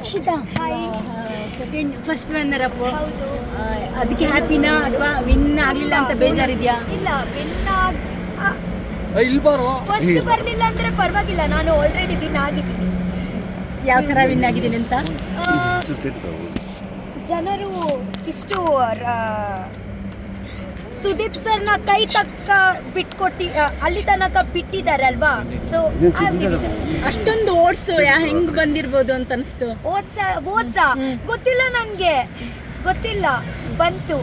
Akshita hi. First runner up, ಹೌದು. ಅದಕ್ಕೆ ಹ್ಯಾಪಿನಾ ಅಥವಾ ವಿನ್ ಆಗಲಿಲ್ಲ ಅಂತ ಬೇಜಾರಿದ್ಯಾ? ಇಲ್ಲ, ವಿನ್ ಇಲ್ಲಿ ಬಾರೋ. ಫಸ್ಟ್ ಬರ್ಲಿಲ್ಲ ಅಂದ್ರೆ ಪರವಾಗಿಲ್ಲ, ನಾನು ಆಲ್ರೆಡಿ ವಿನ್ ಆಗಿದ್ದೀನಿ. ಯಾವ ಥರ ವಿನ್ ಆಗಿದ್ದೀನಿ ಅಂತ? ಜನರು ಇಷ್ಟು ಸುದೀಪ್ ಸರ್ನ ಕೈ ತಕ್ಕ ಬಿಟ್ಕೊಟ್ಟಿ ಅಲ್ಲಿ ತನಕ ಬಿಟ್ಟಿದಾರಲ್ವಾ, ಸೊ ಅಷ್ಟೊಂದು ಓಡ್ಸು ಹೆಂಗ್ ಬಂದಿರ್ಬೋದು ಅಂತ ಅನಿಸ್ತು. ಓದ್ಸ ಗೊತ್ತಿಲ್ಲ, ನನ್ಗೆ ಗೊತ್ತಿಲ್ಲ, ಬಂತು.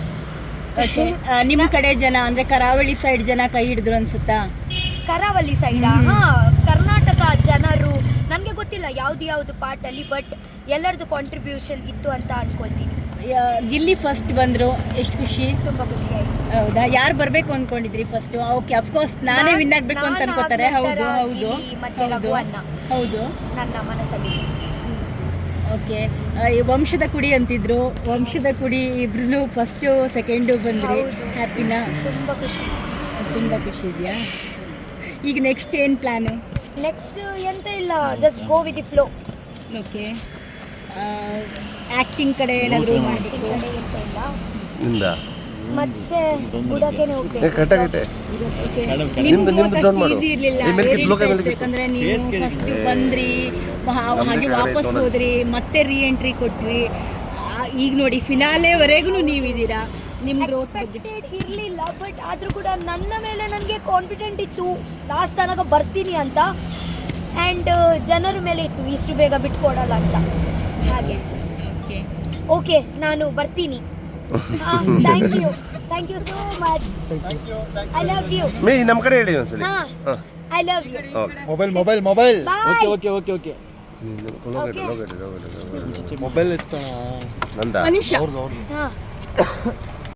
ಓಕೆ, ನಿಮ್ಮ ಕಡೆ ಜನ ಅಂದ್ರೆ ಕರಾವಳಿ ಸೈಡ್ ಜನ ಕೈ ಹಿಡಿದ್ರು ಅನ್ಸುತ್ತಾ? ಕರಾವಳಿ ಸೈಡ್, ಹಾ, ಕರ್ನಾಟಕ ಜನರು ನನಗೆ ಗೊತ್ತಿಲ್ಲ ಯಾವ್ದು ಪಾರ್ಟಲ್ಲಿ, ಬಟ್ ಎಲ್ಲರದ್ದು ಕಾಂಟ್ರಿಬ್ಯೂಷನ್ ಇತ್ತು ಅಂತ ಅನ್ಕೊಳ್ತೀನಿ. ಗಿಲ್ಲಿ ಫಸ್ಟ್ ಬಂದ್ರು, ಎಷ್ಟು ಖುಷಿ. ತುಂಬಾ ಖುಷಿ ಆಯ್ತು. ಹೌದಾ? ಯಾರು ಬರ್ಬೇಕು ಅನ್ಕೊಂಡಿದ್ರಿ ಫಸ್ಟ್? ಓಕೆ, ಅಫ್ಕೋರ್ಸ್ ನಾನೇ ವಿನ್ ಆಗ್ಬೇಕು ಅಂತ ಅನ್ಕೋತಾರೆ. ಹೌದು ಹೌದು ಮತ್ತೆ ರಘು ಅಣ್ಣ ಹೌದು ನನ್ನ ಮನಸ್ಸಲ್ಲಿ. ಓಕೆ, ವಂಶದ ಕುಡಿ ಅಂತಿದ್ರು, ವಂಶದ ಕುಡಿ ಇಬ್ರು ಫಸ್ಟು ಸೆಕೆಂಡು ಬಂದ್ರಿ. ಹೌದು. ಹ್ಯಾಪಿನಾ? ತುಂಬಾ ಖುಷಿ. ತುಂಬ ಖುಷಿ ಇದೆಯಾ? ಈಗ ನೆಕ್ಸ್ಟ್ ಏನು ಪ್ಲ್ಯಾನು? ನೆಕ್ಸ್ಟ್ ಎಂತ ಇಲ್ಲ, just go with the flow. Okay, acting ಕಡೆ ಏನಾದರೂ ಮಾಡಬೇಕು? ಎಂತ ಇಲ್ಲ, ನಿಂದ ಮತ್ತೆ ಬುಡಕೆನೆ ಹೋಗ್ಬೇಕು. ನಿಮ್ದು ನಿಮ್ದು down ಮಾಡು. ಈಸಿ ಇರಲಿಲ್ಲ, ಈ ಮೇಲೆ ಕಿತ್ತು, ಲೋಕ ಮೇಲೆ ಕಿತ್ತು. ಯಾಕಂದರೆ ನೀವು ಫಸ್ಟ್ ಬಂದ್ರಿ, ಹಾಗೆ ವಾಪಸ್ ಹೋದ್ರಿ, ಮತ್ತೆ ರೀ ಎಂಟ್ರಿ ಕೊಟ್ರಿ. ಈಗ ನೋಡಿ ಫಿನಾಲೆವರೆಗೂ ನೀವಿದ್ದೀರಾ. ನಿಮ್ಮ ಗ್ರೋತ್ ಬಗ್ಗೆ ಎಕ್ಸ್ಪೆಕ್ಟೆಡ್ ಇರಲಿಲ್ಲ, ಬಟ್ ಆದರೂ ಕೂಡ ನನ್ನ ಮೇಲೆ ನನಗೆ ಕಾನ್ಫಿಡೆಂಟ್ ಇತ್ತು ಲಾಸ್ಟ್ ತನಕ ಬರ್ತೀನಿ ಅಂತ, ಆ್ಯಂಡ್ ಜನರ ಮೇಲೆ ಇತ್ತು ಇಷ್ಟು ಬೇಗ ಬಿಟ್ಕೊಡಲ್ಲ ಅಂತ. ಹಾಗೆ ಓಕೆ, ಓಕೆ, ನಾನು ಬರ್ತೀನಿ. Thank you so much. I love you. ಮೇ ನಮ್ಮ ಕಡೆ ಹೇಳಿ ಒಂದ್ಸಲಿ. I love you. Mobile Bye. Okay mobile ಎತ್ತೋಣ. ನಂದ ಒಂದು ನಿಮಿಷ. ಹಾಂ